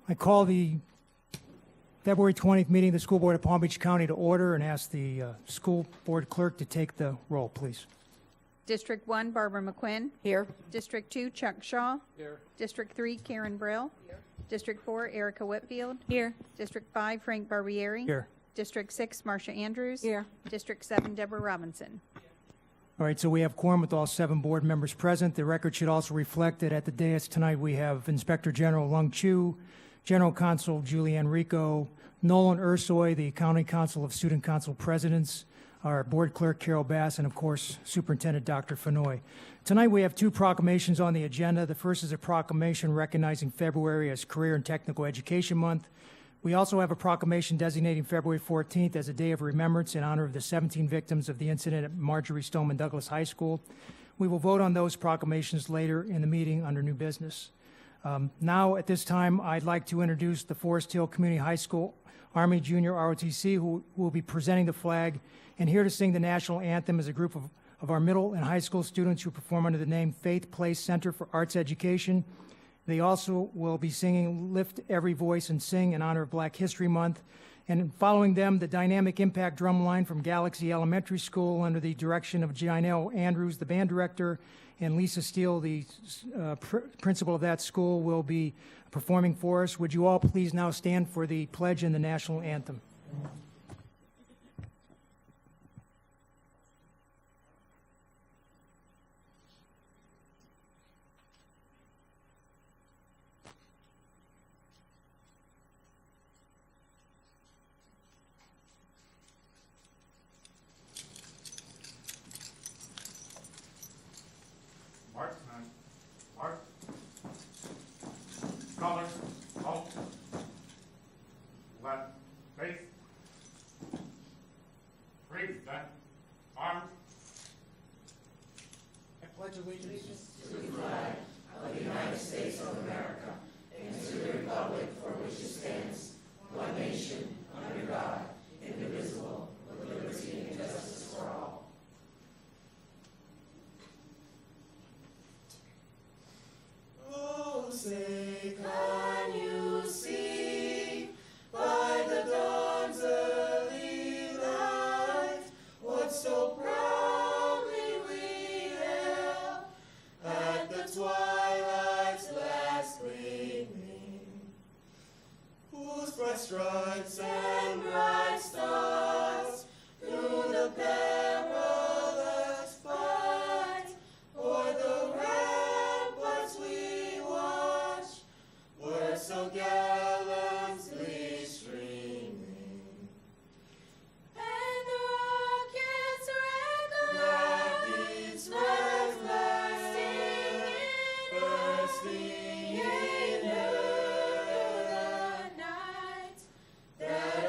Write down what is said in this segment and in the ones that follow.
I call the February 20th meeting of the School Board of Palm Beach County to order and ask the school board clerk to take the roll, please. District 1, Barbara McQuinn. Here. District 2, Chuck Shaw. Here. District 3, Karen Brill. Here. District 4, Erica Whitfield. Here. District 5, Frank Barbieri. Here. District 6, Marcia Andrews. Here. District 7, Deborah Robinson. All right, so we have quorum with all 7 board members present. The record should also reflect that at the dais tonight we have Inspector General Lung Chu, General Counsel Julianne Rico, Nolan Ursoy, the County Council of Student Council Presidents, our board clerk Carol Bass, and of course Superintendent Dr. Fenoy. Tonight we have 2 proclamations on the agenda. The first is a proclamation recognizing February as Career and Technical Education Month. We also have a proclamation designating February 14th as a day of remembrance in honor of the 17 victims of the incident at Marjorie Stoneman Douglas High School. We will vote on those proclamations later in the meeting under new business. Now, at this time, I'd like to introduce the Forest Hill Community High School Army Junior ROTC, who will be presenting the flag, and here to sing the national anthem is a group of our middle and high school students who perform under the name Faith Place Center for Arts Education. They also will be singing Lift Every Voice and Sing in honor of Black History Month. And following them, the Dynamic Impact Drumline from Galaxy Elementary School under the direction of Janelle Andrews, the band director, and Lisa Steele, the principal of that school, will be performing for us. Would you all please now stand for the pledge and the national anthem? March. Colors. Halt. Left. Face. Raise. Left. Arms. I pledge allegiance Oh, say, can you see by the dawn's early light what so proudly we hailed at the twilight's last gleaming, whose bright stripes and bright stars through the perilous fight o'er the ramparts we watched were so gallantly streaming. And the rockets' red flags bursting into the night that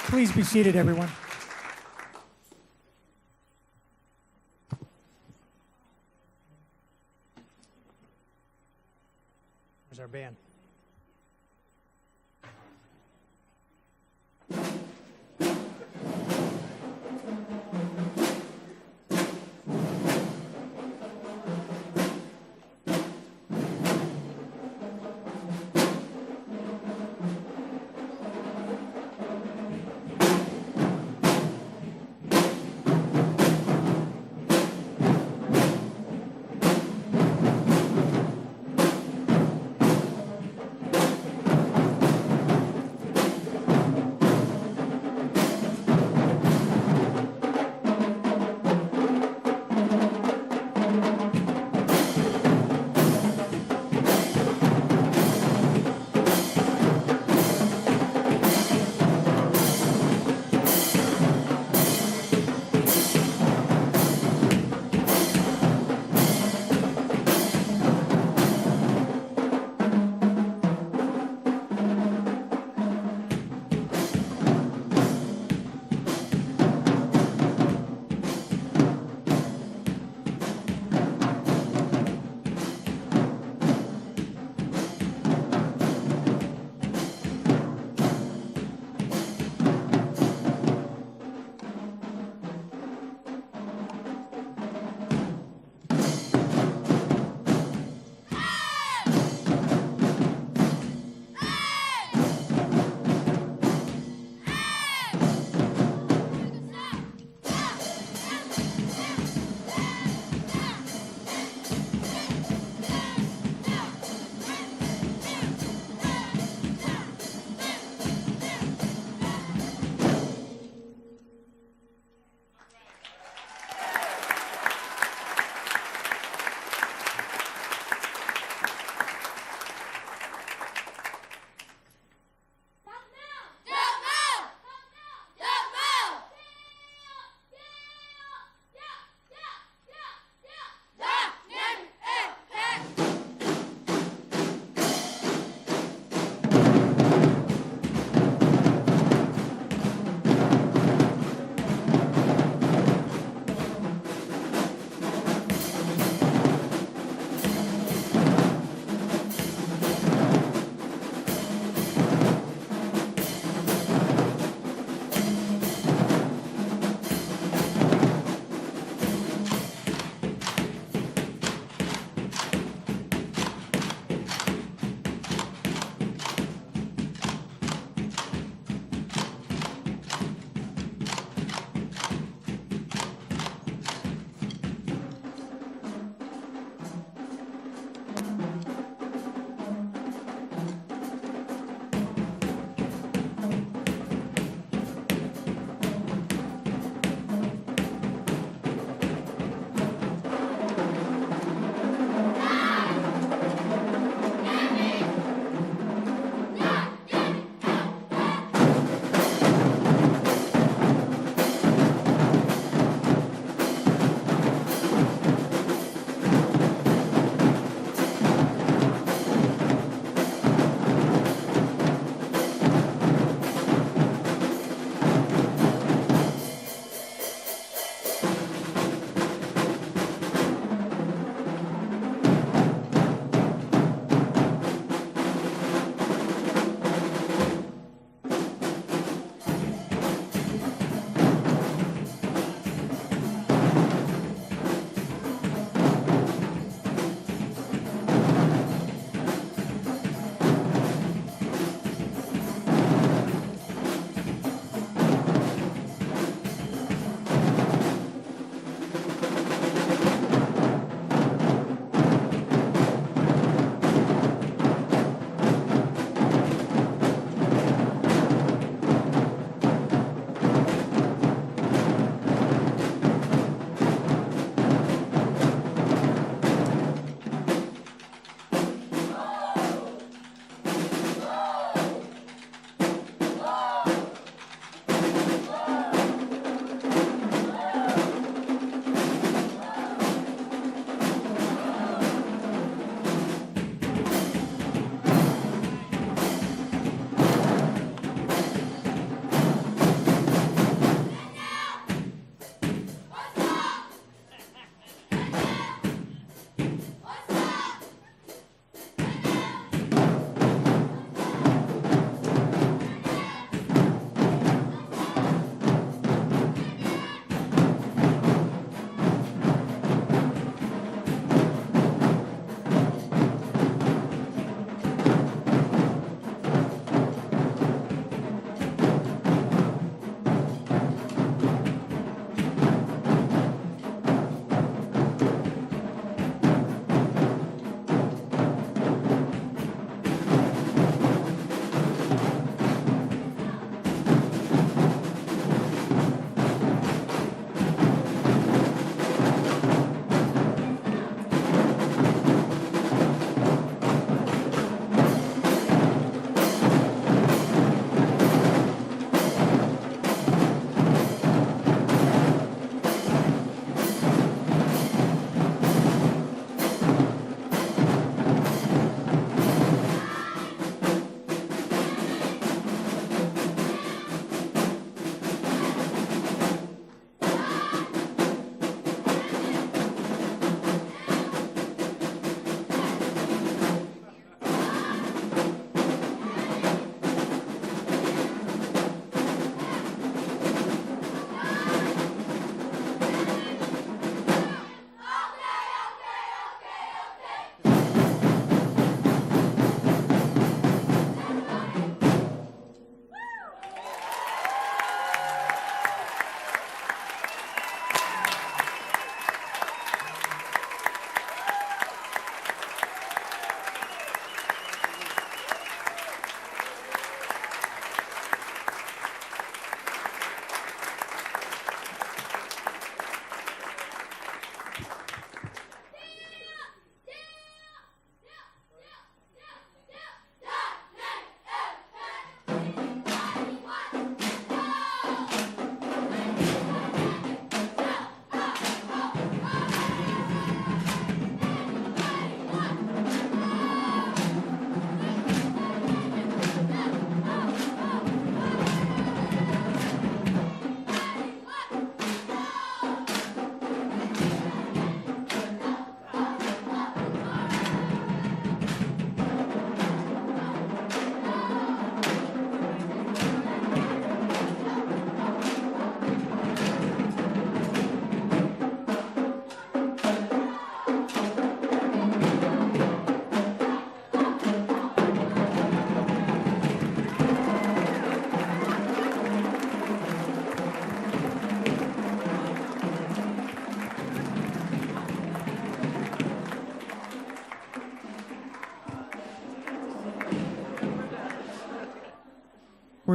Please be seated, everyone. There's our band.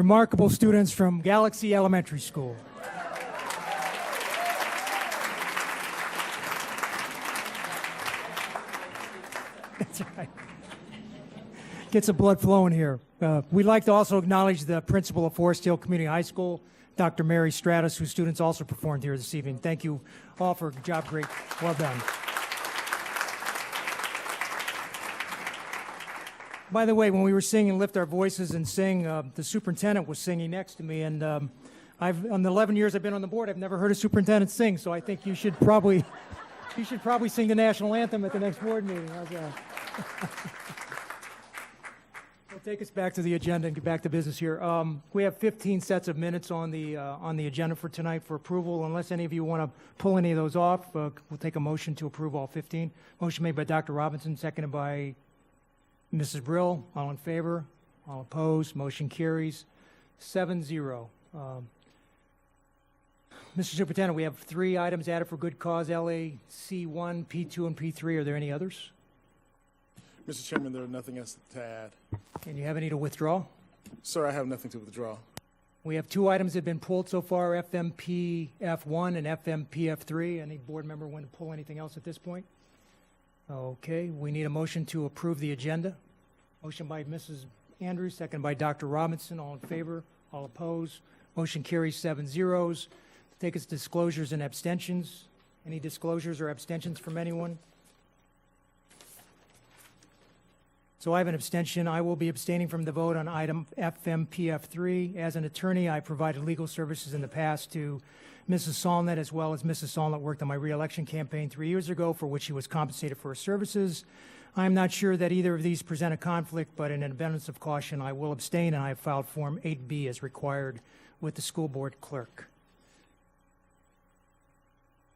remarkable students from Galaxy Elementary School. That's right. Get some blood flowing here. We'd like to also acknowledge the principal of Forest Hill Community High School, Dr. Mary Stratus, whose students also performed here this evening. Thank you all for a job great. Well done. By the way, when we were singing Lift Our Voices and sing, the superintendent was singing next to me, and on the 11 years I've been on the board, I've never heard a superintendent sing, so I think you should probably sing the national anthem at the next board meeting. How's that? We'll take us back to the agenda and get back to business here. We have 15 sets of minutes on the agenda for tonight for approval. Unless any of you want to pull any of those off, we'll take a motion to approve all 15. Motion made by Dr. Robinson, seconded by Mrs. Brill. All in favor? All opposed? Motion carries 7-0. Mr. Superintendent, we have 3 items added for good cause, LAC 1, P2, and P3. Are there any others? Mr. Chairman, there are nothing else to add. And you have any to withdraw? Sir, I have nothing to withdraw. We have 2 items that have been pulled so far, FMPF1 and FMPF3. Any board member want to pull anything else at this point? Okay, we need a motion to approve the agenda. Motion by Mrs. Andrews, second by Dr. Robinson. All in favor? All opposed? Motion carries 7-0. Take us to disclosures and abstentions. Any disclosures or abstentions from anyone? So I have an abstention. I will be abstaining from the vote on item FMPF3. As an attorney, I provided legal services in the past to Mrs. Solnit, as well as Mrs. Solnit worked on my re-election campaign 3 years ago, for which she was compensated for her services. I am not sure that either of these present a conflict, but in an abundance of caution, I will abstain, and I have filed Form 8B as required with the school board clerk.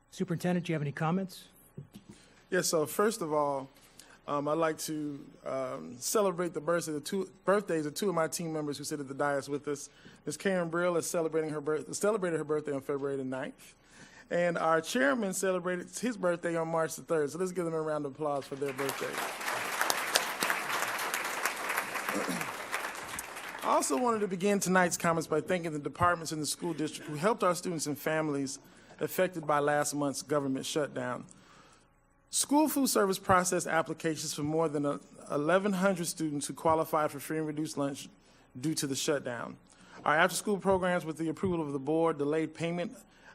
Superintendent, do you have any comments? Yes, so first of all, I'd like to celebrate the birthdays of 2 of my team members who sit at the dais with us. Ms. Karen Brill is celebrated her birthday on February the 9th. And our chairman celebrated his birthday on March the 3rd. So let's give them a round of applause for their birthday. I also wanted to begin tonight's comments by thanking the departments in the school district who helped our students and families affected by last month's government shutdown. School food service processed applications for more than 1,100 students who qualified for free and reduced lunch due to the shutdown. Our after-school programs, with the approval of the board, delayed payment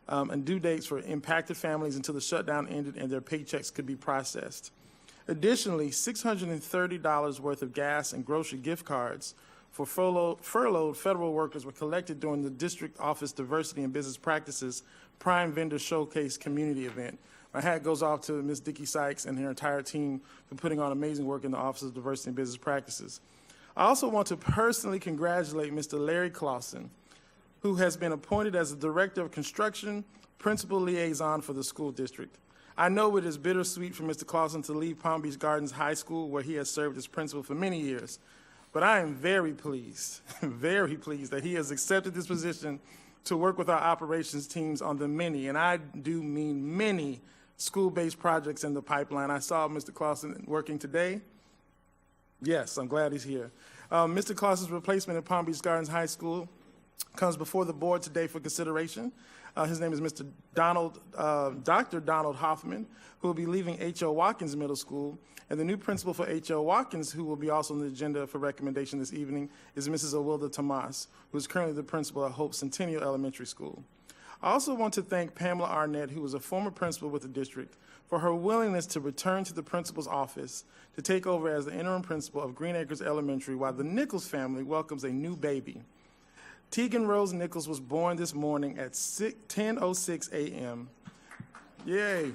and due dates for impacted families until the shutdown ended and their paychecks could be processed. Additionally, $630 worth of gas and grocery gift cards for furloughed federal workers were collected during the District Office Diversity and Business Practices Prime Vendor Showcase community event. My hat goes off to Ms. Dickie Sykes and her entire team for putting on amazing work in the Office of Diversity and Business Practices. I also want to personally congratulate Mr. Larry Clausen, who has been appointed as the Director of Construction Principal Liaison for the school district. I know it is bittersweet for Mr. Clausen to leave Palm Beach Gardens High School, where he has served as principal for many years, but I am very pleased, very pleased that he has accepted this position to work with our operations teams on the many, and I do mean many, school-based projects in the pipeline. I saw Mr. Clausen working today. Yes, I'm glad he's here. Mr. Clausen's replacement at Palm Beach Gardens High School comes before the board today for consideration. His name is Dr. Donald Hoffman, who will be leaving H.O. Watkins Middle School. And the new principal for H.O. Watkins, who will be also on the agenda for recommendation this evening, is Mrs. Awilda Tomas, who is currently the principal at Hope Centennial Elementary School. I also want to thank Pamela Arnett, who was a former principal with the district, for her willingness to return to the principal's office to take over as the interim principal of Green Acres Elementary while the Nichols family welcomes a new baby. Tegan Rose Nichols was born this morning at 10:06 a.m. Yay.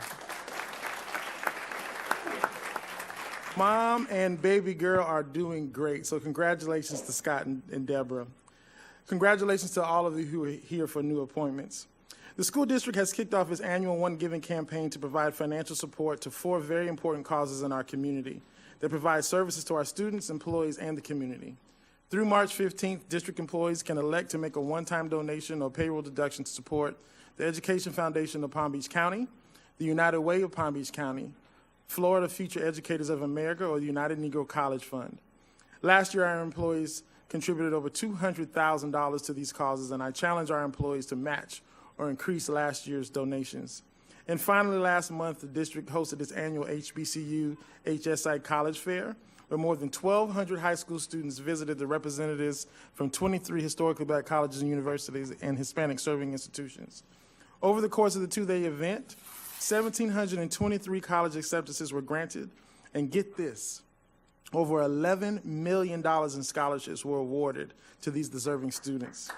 Mom and baby girl are doing great, so congratulations to Scott and Deborah. Congratulations to all of you who are here for new appointments. The school district has kicked off its annual One Giving campaign to provide financial support to 4 very important causes in our community that provide services to our students, employees, and the community. Through March 15th, district employees can elect to make a one-time donation or payroll deduction to support the Education Foundation of Palm Beach County, the United Way of Palm Beach County, Florida Future Educators of America, or the United Negro College Fund. Last year, our employees contributed over $200,000 to these causes, and I challenge our employees to match or increase last year's donations. And finally, last month, the district hosted its annual HBCU HSI College Fair, where more than 1,200 high school students visited the representatives from 23 historically black colleges and universities and Hispanic serving institutions. Over the course of the two-day event, 1,723 college acceptances were granted, and get this, over $11 million in scholarships were awarded to these deserving students.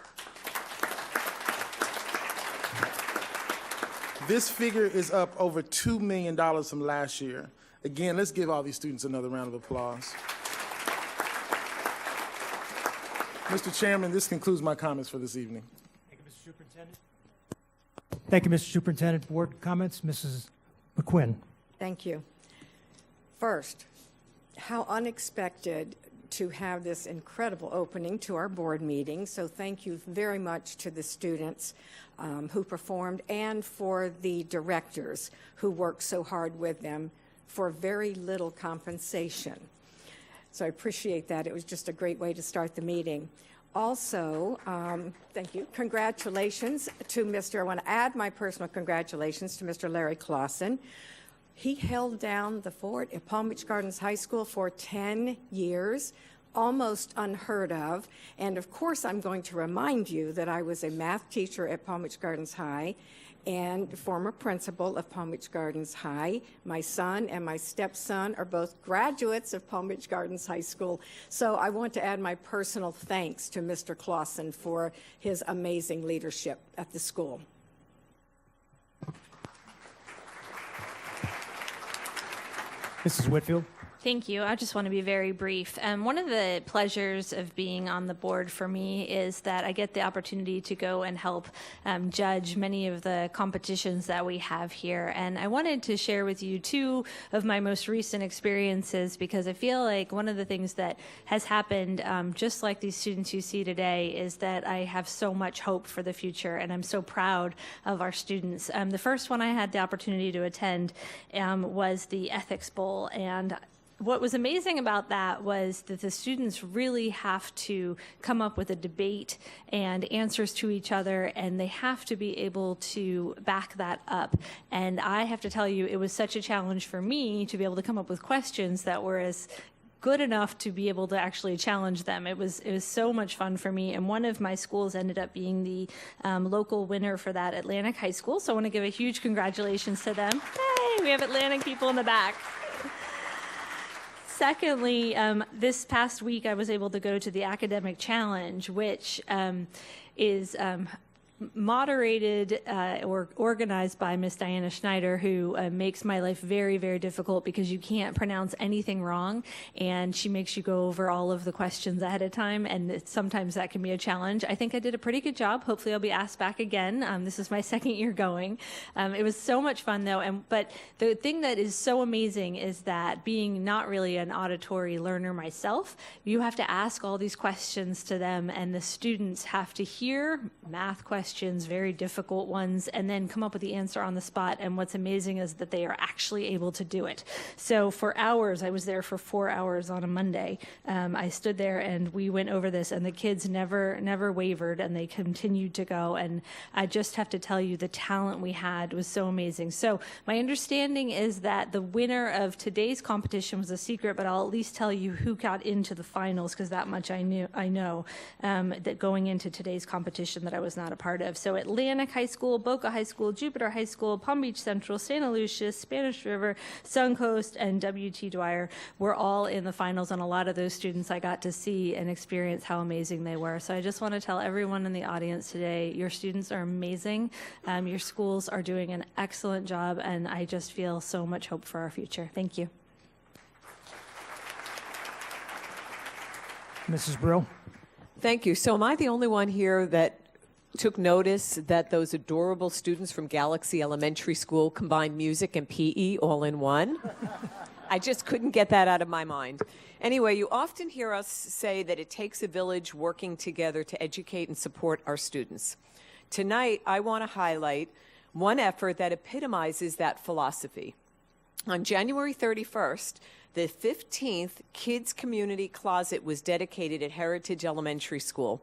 This figure is up over $2 million from last year. Again, let's give all these students another round of applause. Mr. Chairman, this concludes my comments for this evening. Thank you, Mr. Superintendent. Thank you, Mr. Superintendent. Board comments, Mrs. McQuinn. Thank you. First, how unexpected to have this incredible opening to our board meeting. So thank you very much to the students who performed and for the directors who worked so hard with them for very little compensation. So I appreciate that. It was just a great way to start the meeting. Also, thank you. Congratulations to I want to add my personal congratulations to Mr. Larry Clausen. He held down the fort at Palm Beach Gardens High School for 10 years, almost unheard of. And of course, I'm going to remind you that I was a math teacher at Palm Beach Gardens High and former principal of Palm Beach Gardens High. My son and my stepson are both graduates of Palm Beach Gardens High School. So I want to add my personal thanks to Mr. Clausen for his amazing leadership at the school. Mrs. Whitfield. Thank you. I just want to be very brief. One of the pleasures of being on the board for me is that I get the opportunity to go and help judge many of the competitions that we have here. And I wanted to share with you two of my most recent experiences because I feel like one of the things that has happened, just like these students you see today, is that I have so much hope for the future and I'm so proud of our students. The first one I had the opportunity to attend was the Ethics Bowl, and what was amazing about that was that the students really have to come up with a debate and answers to each other, and they have to be able to back that up. And I have to tell you, it was such a challenge for me to be able to come up with questions that were as good enough to be able to actually challenge them. It was so much fun for me, and one of my schools ended up being the local winner for that, Atlantic High School. So I want to give a huge congratulations to them. Hey, we have Atlantic people in the back. Secondly, this past week I was able to go to the Academic Challenge, which is moderated or organized by Miss Diana Schneider, who makes my life very, very difficult because you can't pronounce anything wrong, and she makes you go over all of the questions ahead of time, and sometimes that can be a challenge. I think I did a pretty good job. Hopefully I'll be asked back again. This is my second year going. It was so much fun though, but the thing that is so amazing is that being not really an auditory learner myself, you have to ask all these questions to them, and the students have to hear math questions, very difficult ones, and then come up with the answer on the spot. And what's amazing is that they are actually able to do it. So for hours, I was there for 4 hours on a Monday. I stood there and we went over this, and the kids never wavered, and they continued to go. And I just have to tell you, the talent we had was so amazing. So my understanding is that the winner of today's competition was a secret, but I'll at least tell you who got into the finals, because that much I know that going into today's competition that I was not a part of. So Atlantic High School, Boca High School, Jupiter High School, Palm Beach Central, Santa Lucia, Spanish River, Suncoast, and W.T. Dwyer were all in the finals, and a lot of those students I got to see and experience how amazing they were. So I just want to tell everyone in the audience today, your students are amazing. Your schools are doing an excellent job, and I just feel so much hope for our future. Thank you. Mrs. Brill. Thank you. So am I the only one here that took notice that those adorable students from Galaxy Elementary School combined music and PE all in one? I just couldn't get that out of my mind. Anyway, you often hear us say that it takes a village working together to educate and support our students. Tonight, I want to highlight one effort that epitomizes that philosophy. On January 31st, the 15th Kids Community Closet was dedicated at Heritage Elementary School.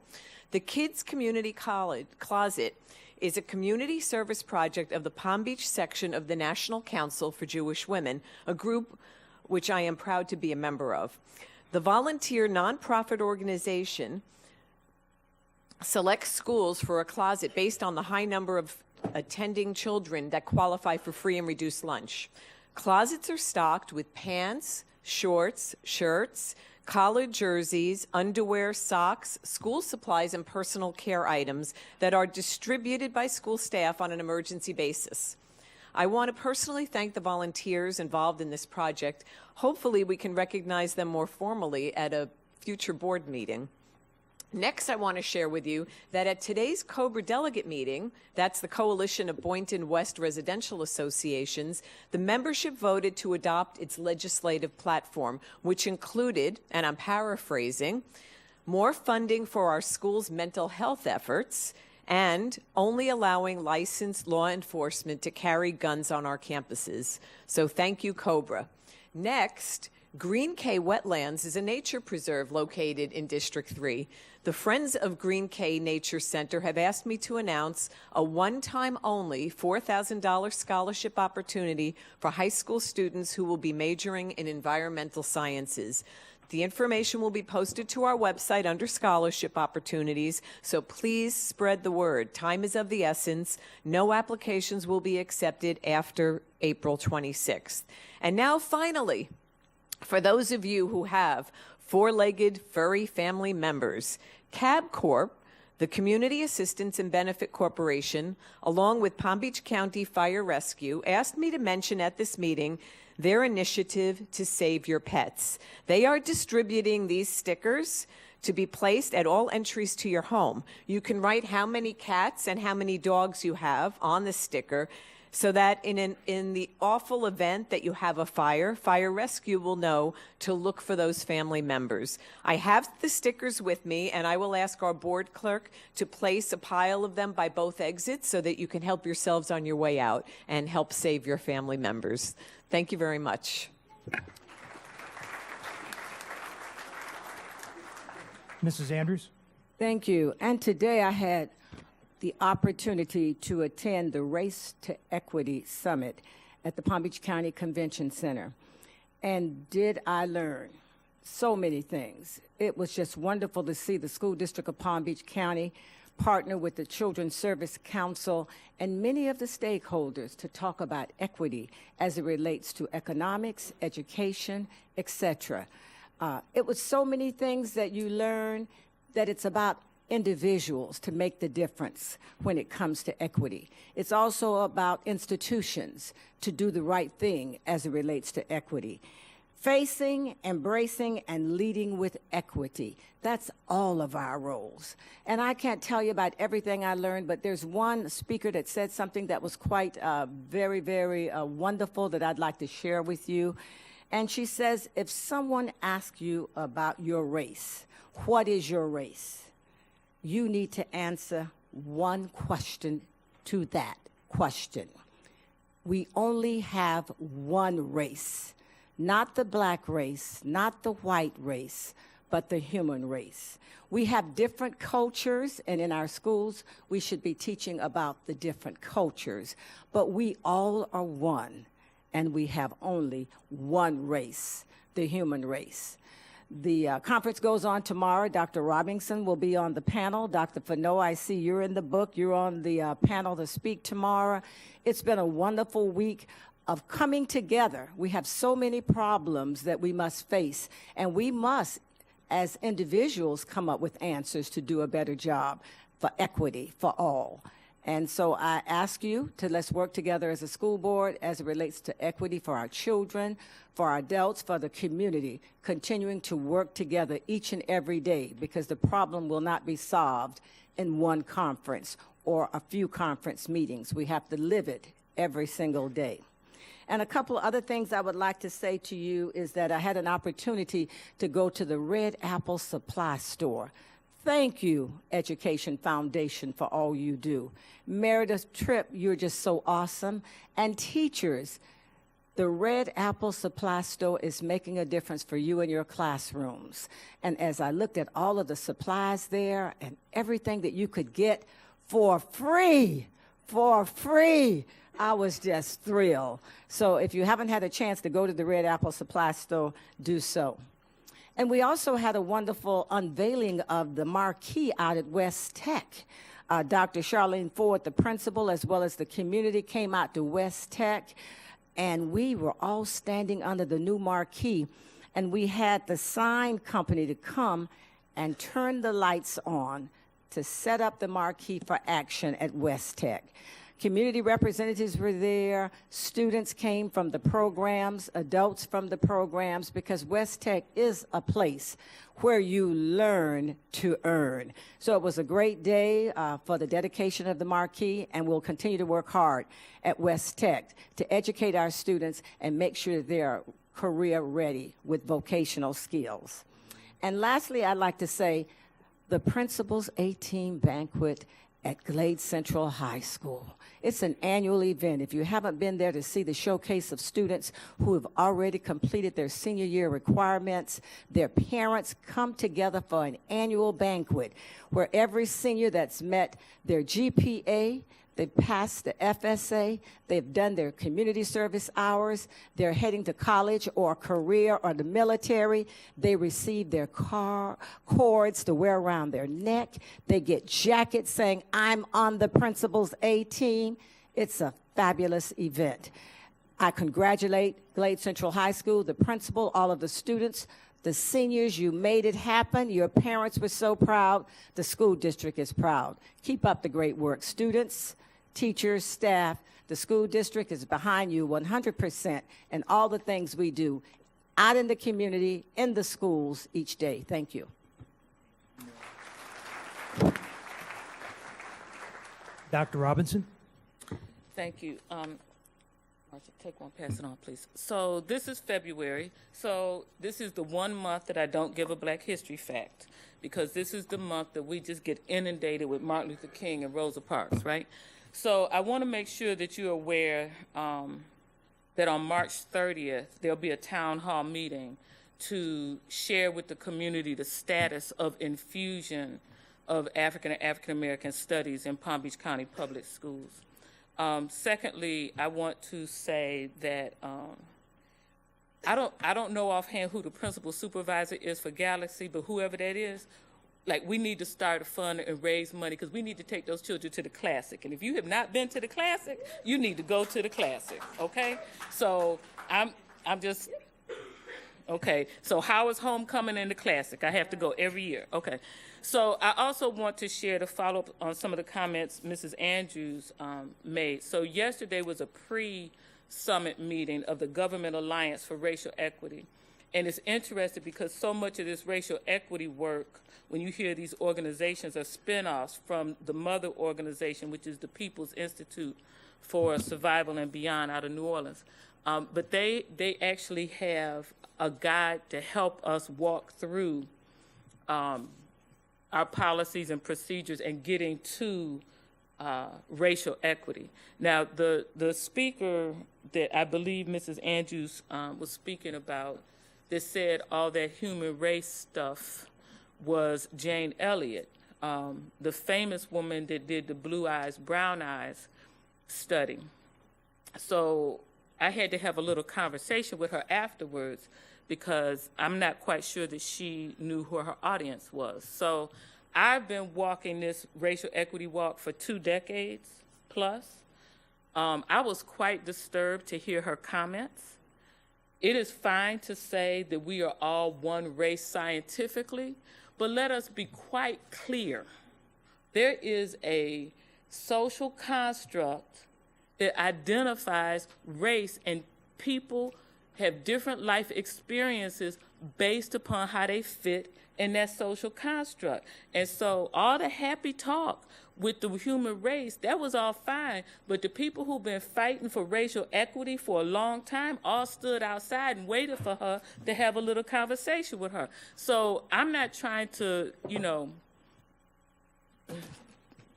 The Kids Community Closet is a community service project of the Palm Beach section of the National Council for Jewish Women, a group which I am proud to be a member of. The volunteer nonprofit organization selects schools for a closet based on the high number of attending children that qualify for free and reduced lunch. Closets are stocked with pants, shorts, shirts, collared jerseys, underwear, socks, school supplies, and personal care items that are distributed by school staff on an emergency basis. I want to personally thank the volunteers involved in this project. Hopefully, we can recognize them more formally at a future board meeting. Next, I want to share with you that at today's COBRA delegate meeting, that's the Coalition of Boynton West Residential Associations, the membership voted to adopt its legislative platform, which included, and I'm paraphrasing, more funding for our schools' mental health efforts, and only allowing licensed law enforcement to carry guns on our campuses. So thank you, COBRA. Next, Green Cay Wetlands is a nature preserve located in District 3. The Friends of Green Cay Nature Center have asked me to announce a one-time only $4,000 scholarship opportunity for high school students who will be majoring in environmental sciences. The information will be posted to our website under scholarship opportunities, so please spread the word. Time is of the essence. No applications will be accepted after April 26th. And now, finally, for those of you who have four-legged furry family members, Cab Corp, the Community Assistance and Benefit Corporation, along with Palm Beach County Fire Rescue, asked me to mention at this meeting their initiative to save your pets. They are distributing these stickers to be placed at all entries to your home. You can write how many cats and how many dogs you have on the sticker, so that in the awful event that you have a fire, Fire Rescue will know to look for those family members. I have the stickers with me, and I will ask our board clerk to place a pile of them by both exits so that you can help yourselves on your way out and help save your family members. Thank you very much. Mrs. Andrews? Thank you. And today I had the opportunity to attend the Race to Equity Summit at the Palm Beach County Convention Center. And did I learn so many things. It was just wonderful to see the School District of Palm Beach County partner with the Children's Service Council and many of the stakeholders to talk about equity as it relates to economics, education, etc. It was so many things that you learn that it's about individuals to make the difference when it comes to equity. It's also about institutions to do the right thing as it relates to equity. Facing, embracing, and leading with equity. That's all of our roles. And I can't tell you about everything I learned, but there's one speaker that said something that was quite very, very wonderful that I'd like to share with you. And she says, if someone asks you about your race, what is your race? You need to answer one question to that question. We only have one race, not the black race, not the white race, but the human race. We have different cultures, and in our schools, we should be teaching about the different cultures. But we all are one, and we have only one race, the human race. The conference goes on tomorrow. Dr. Robinson will be on the panel. Dr. Fano, I see you're in the book. You're on the panel to speak tomorrow. It's been a wonderful week of coming together. We have so many problems that we must face, and we must, as individuals, come up with answers to do a better job for equity for all. And so I ask you to let's work together as a school board as it relates to equity for our children, for our adults, for the community, continuing to work together each and every day, because the problem will not be solved in one conference or a few conference meetings. We have to live it every single day. And a couple of other things I would like to say to you is that I had an opportunity to go to the Red Apple Supply Store. Thank you, Education Foundation, for all you do. Meredith Tripp, you're just so awesome. And teachers, The Red Apple Supply Store is making a difference for you in your classrooms. And as I looked at all of the supplies there and everything that you could get for free, I was just thrilled. So if you haven't had a chance to go to the Red Apple Supply Store, do so. And we also had a wonderful unveiling of the marquee out at West Tech. Dr. Charlene Ford, the principal, as well as the community, came out to West Tech, and we were all standing under the new marquee, and we had the sign company to come and turn the lights on to set up the marquee for action at West Tech. Community representatives were there, students came from the programs, adults from the programs, because West Tech is a place where you learn to earn. So it was a great day for the dedication of the marquee, and we'll continue to work hard at West Tech to educate our students and make sure they're career ready with vocational skills. And lastly, I'd like to say the Principal's A-Team Banquet at Glade Central High School. It's an annual event. If you haven't been there to see the showcase of students who have already completed their senior year requirements, their parents come together for an annual banquet where every senior that's met their GPA, they've passed the FSA, they've done their community service hours, they're heading to college or career or the military, they receive their cords to wear around their neck, they get jackets saying, "I'm on the Principal's A-Team." It's a fabulous event. I congratulate Glade Central High School, the principal, all of the students, the seniors. You made it happen. Your parents were so proud. The school district is proud. Keep up the great work. Students, teachers, staff, the school district is behind you 100% in all the things we do out in the community, in the schools each day. Thank you. Dr. Robinson? Thank you. Marcia, take one, pass it on, please. So this is February. So this is the 1 month that I don't give a Black History fact, because this is the month that we just get inundated with Martin Luther King and Rosa Parks, right? So I want to make sure that you're aware that on March 30th, there'll be a town hall meeting to share with the community the status of infusion of African and African American studies in Palm Beach County Public Schools. Secondly, I want to say that I don't know offhand who the principal supervisor is for Galaxy, but whoever that is, like, we need to start a fund and raise money, because we need to take those children to the Classic. And if you have not been to the Classic, you need to go to the Classic, okay? So I'm just, okay. So Howard's Homecoming and the Classic. I have to go every year, okay. So I also want to share to follow up on some of the comments Mrs. Andrews made. So yesterday was a pre-summit meeting of the Government Alliance for Racial Equity. And it's interesting because so much of this racial equity work, when you hear these organizations, are spin-offs from the mother organization, which is the People's Institute for Survival and Beyond out of New Orleans. But they actually have a guide to help us walk through our policies and procedures and getting to racial equity. Now, the speaker that I believe Mrs. Andrews was speaking about that said all that human race stuff was Jane Elliott, the famous woman that did the Blue Eyes, Brown Eyes study. So I had to have a little conversation with her afterwards, because I'm not quite sure that she knew who her audience was. So I've been walking this racial equity walk for 2 decades plus. I was quite disturbed to hear her comments. It is fine to say that we are all one race scientifically, but let us be quite clear. There is a social construct that identifies race, and people have different life experiences based upon how they fit in that social construct. And so all the happy talk with the human race, that was all fine, but the people who've been fighting for racial equity for a long time all stood outside and waited for her to have a little conversation with her. So I'm not trying to,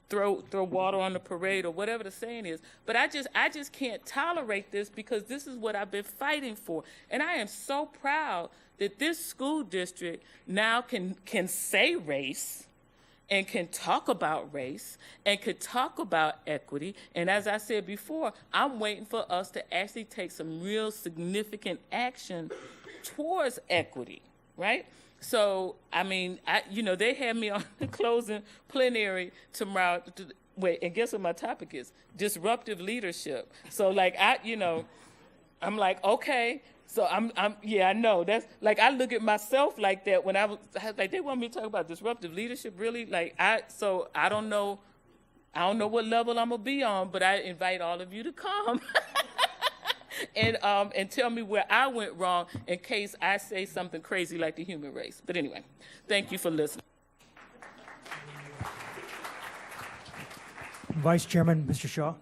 throw water on the parade or whatever the saying is. But I just can't tolerate this because this is what I've been fighting for. And I am so proud that this school district now can say race and can talk about race and could talk about equity. And as I said before, I'm waiting for us to actually take some real significant action towards equity, right? So, I mean, they had me on the closing plenary tomorrow. Wait, and guess what my topic is? Disruptive leadership. So, like, I'm like, okay. So I know that's like, I look at myself like that when I was like, they want me to talk about disruptive leadership, really? Like, I don't know what level I'm gonna be on, but I invite all of you to come and tell me where I went wrong in case I say something crazy like the human race. But anyway, thank you for listening. Vice Chairman, Mr. Shaw.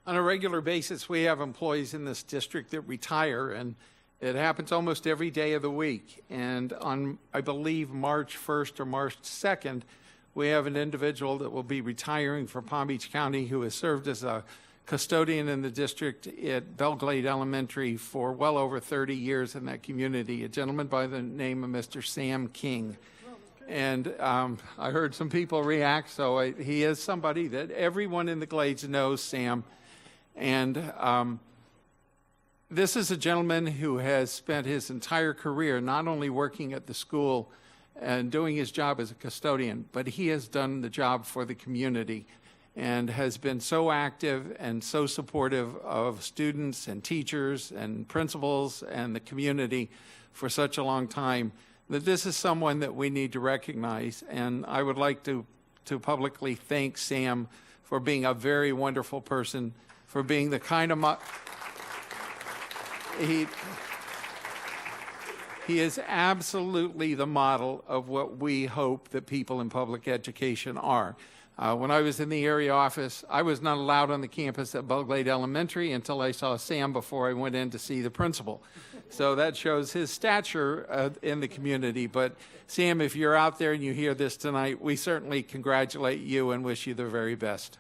On a regular basis, we have employees in this district that retire, and it happens almost every day of the week. And on, I believe, March 1st or March 2nd, we have an individual that will be retiring from Palm Beach County who has served as a custodian in the district at Belglade Elementary for well over 30 years in that community, a gentleman by the name of Mr. Sam King. And I heard some people react, so he is somebody that everyone in the Glades knows, Sam. And this is a gentleman who has spent his entire career not only working at the school and doing his job as a custodian, but he has done the job for the community and has been so active and so supportive of students and teachers and principals and the community for such a long time that this is someone that we need to recognize. And I would like to publicly thank Sam for being a very wonderful person, for being the kind of he is absolutely the model of what we hope that people in public education are. When I was in the area office, I was not allowed on the campus at Belglade Elementary until I saw Sam before I went in to see the principal. So that shows his stature in the community. But Sam, if you're out there and you hear this tonight, we certainly congratulate you and wish you the very best.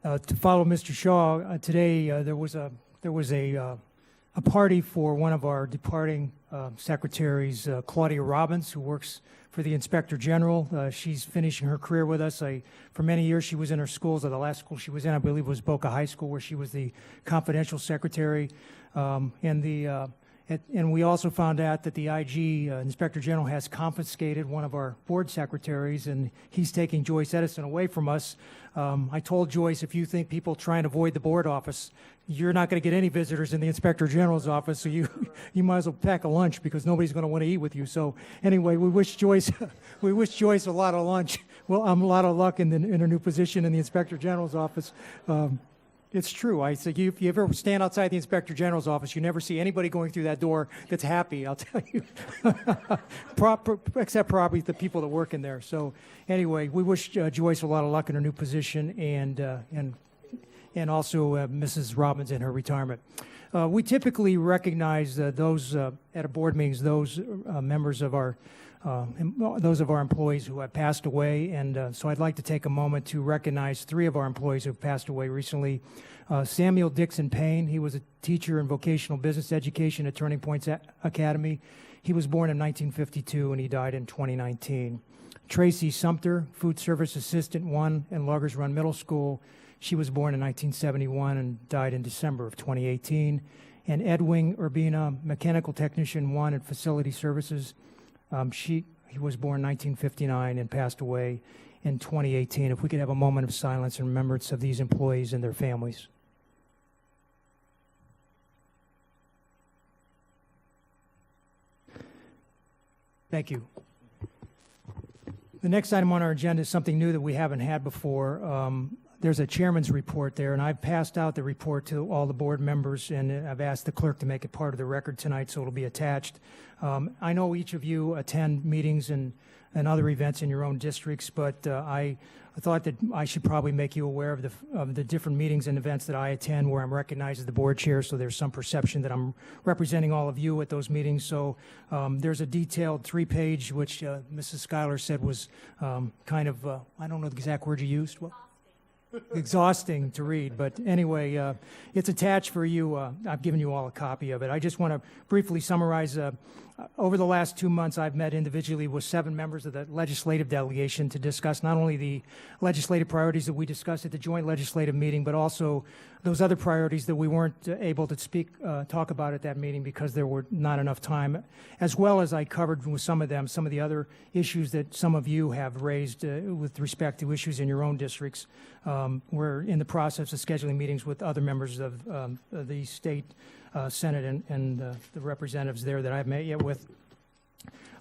To follow Mr. Shaw, today there was a party for one of our departing secretaries, Claudia Robbins, who works for the Inspector General. She's finishing her career with us. For many years, she was in her schools. The last school she was in, I believe, was Boca High School, where she was the confidential secretary. And we also found out that the IG, Inspector General, has confiscated one of our board secretaries, and he's taking Joyce Edison away from us. I told Joyce, if you think people try and avoid the board office, you're not going to get any visitors in the Inspector General's office, so you might as well pack a lunch because nobody's going to want to eat with you. So anyway, we wish Joyce a lot of lunch. Well, a lot of luck in her new position in the Inspector General's office. It's true. I say, if you ever stand outside the Inspector General's office, you never see anybody going through that door that's happy, I'll tell you. Except probably the people that work in there. So anyway, we wish Joyce a lot of luck in her new position and also Mrs. Robbins in her retirement. We typically recognize those at our board meetings, those members of our those of our employees who have passed away, and so I'd like to take a moment to recognize 3 of our employees who have passed away recently. Samuel Dixon Payne, he was a teacher in vocational business education at Turning Points Academy. He was born in 1952 and he died in 2019. Tracy Sumter, food service assistant 1 in Loggers Run Middle School. She was born in 1971 and died in December of 2018. And Edwin Urbina, mechanical technician 1 in facility services. He was born in 1959 and passed away in 2018. If we could have a moment of silence in remembrance of these employees and their families. Thank you. The next item on our agenda is something new that we haven't had before. there's a chairman's report there, and I've passed out the report to all the board members, and I've asked the clerk to make it part of the record tonight, so it'll be attached. I know each of you attend meetings and other events in your own districts, but I thought that I should probably make you aware of the different meetings and events that I attend where I'm recognized as the board chair, so there's some perception that I'm representing all of you at those meetings. So there's a detailed 3-page, which Mrs. Schuyler said was kind of, I don't know the exact word you used. What? Exhausting to read, but anyway, it's attached for you. I've given you all a copy of it. I just want to briefly summarize. Over the last 2 months, I've met individually with 7 members of the legislative delegation to discuss not only the legislative priorities that we discussed at the joint legislative meeting, but also those other priorities that we weren't able to talk about at that meeting because there were not enough time, as well as I covered with some of them some of the other issues that some of you have raised with respect to issues in your own districts. We're in the process of scheduling meetings with other members of the state Senate and the representatives there that I haven't met yet with.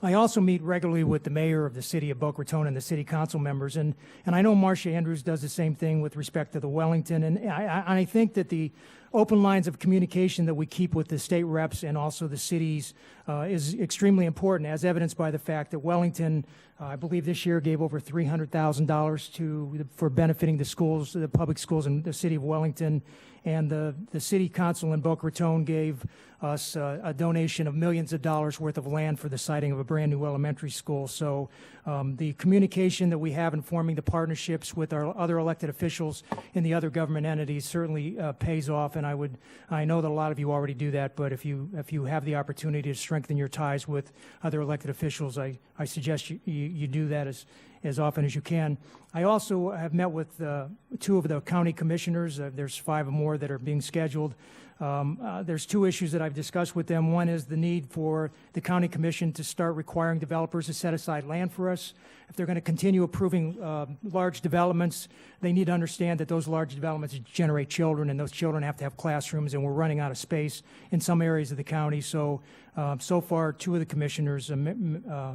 I also meet regularly with the mayor of the city of Boca Raton and the city council members, and I know Marcia Andrews does the same thing with respect to the Wellington, and I think that the open lines of communication that we keep with the state reps and also the cities is extremely important, as evidenced by the fact that Wellington, I believe this year, gave over $300,000 for benefiting the schools, the public schools in the city of Wellington, and the city council in Boca Raton gave us a donation of millions of dollars worth of land for the siting of a brand new elementary school. So the communication that we have in forming the partnerships with our other elected officials in the other government entities certainly pays off, and I know that a lot of you already do that, but if you have the opportunity to strengthen your ties with other elected officials, I suggest you do that as often as you can. I also have met with 2 of the county commissioners. There's 5 more that are being scheduled. There's 2 issues that I've discussed with them. One is the need for the county commission to start requiring developers to set aside land for us. If they're going to continue approving large developments, they need to understand that those large developments generate children, and those children have to have classrooms, and we're running out of space in some areas of the county. So far, 2 of the commissioners,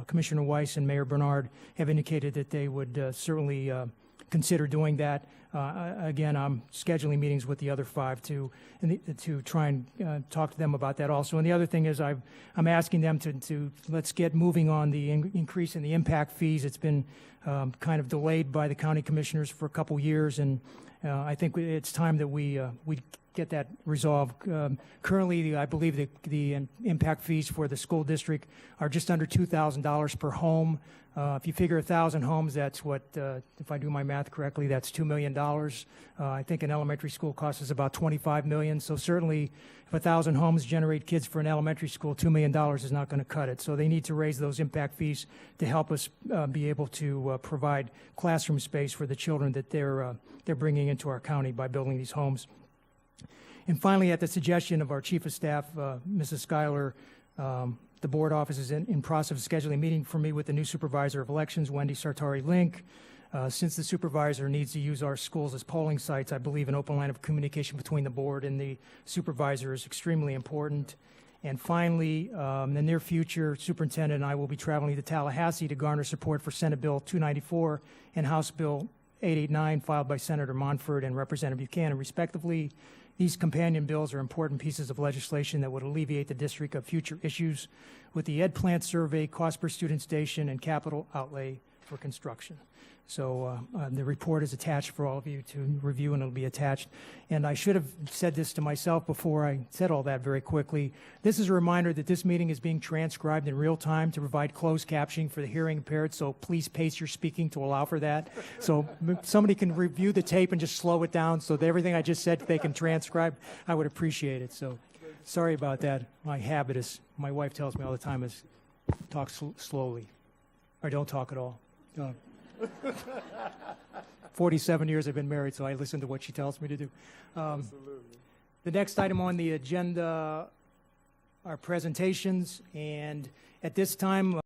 Commissioner Weiss and Mayor Bernard, have indicated that they would certainly consider doing that. Again, I'm scheduling meetings with the other 5 to try and talk to them about that also. And the other thing is I'm asking them to let's get moving on the increase in the impact fees. It's been kind of delayed by the county commissioners for a couple years, and I think it's time that we get that resolved. Currently, I believe the impact fees for the school district are just under $2,000 per home. If you figure 1,000 homes, that's what, if I do my math correctly, that's $2 million. I think an elementary school cost is about $25 million. So certainly, if 1,000 homes generate kids for an elementary school, $2 million is not going to cut it. So they need to raise those impact fees to help us be able to provide classroom space for the children that they're bringing into our county by building these homes. And finally, at the suggestion of our Chief of Staff, Mrs. Schuyler, the board office is in process of scheduling a meeting for me with the new supervisor of elections, Wendy Sartari-Link. Since the supervisor needs to use our schools as polling sites, I believe an open line of communication between the board and the supervisor is extremely important. And finally, in the near future, Superintendent and I will be traveling to Tallahassee to garner support for Senate Bill 294 and House Bill 889 filed by Senator Monfort and Representative Buchanan, respectively. These companion bills are important pieces of legislation that would alleviate the district of future issues with the Ed Plant Survey, cost per student station, and capital outlay for construction. So the report is attached for all of you to review, and it'll be attached. And I should have said this to myself before I said all that very quickly. This is a reminder that this meeting is being transcribed in real time to provide closed captioning for the hearing impaired, so please pace your speaking to allow for that. So somebody can review the tape and just slow it down so that everything I just said they can transcribe. I would appreciate it. So sorry about that. My habit is, my wife tells me all the time, is talk slowly or don't talk at all. 47 years I've been married, so I listen to what she tells me to do. Absolutely. The next item on the agenda are presentations, and at this time,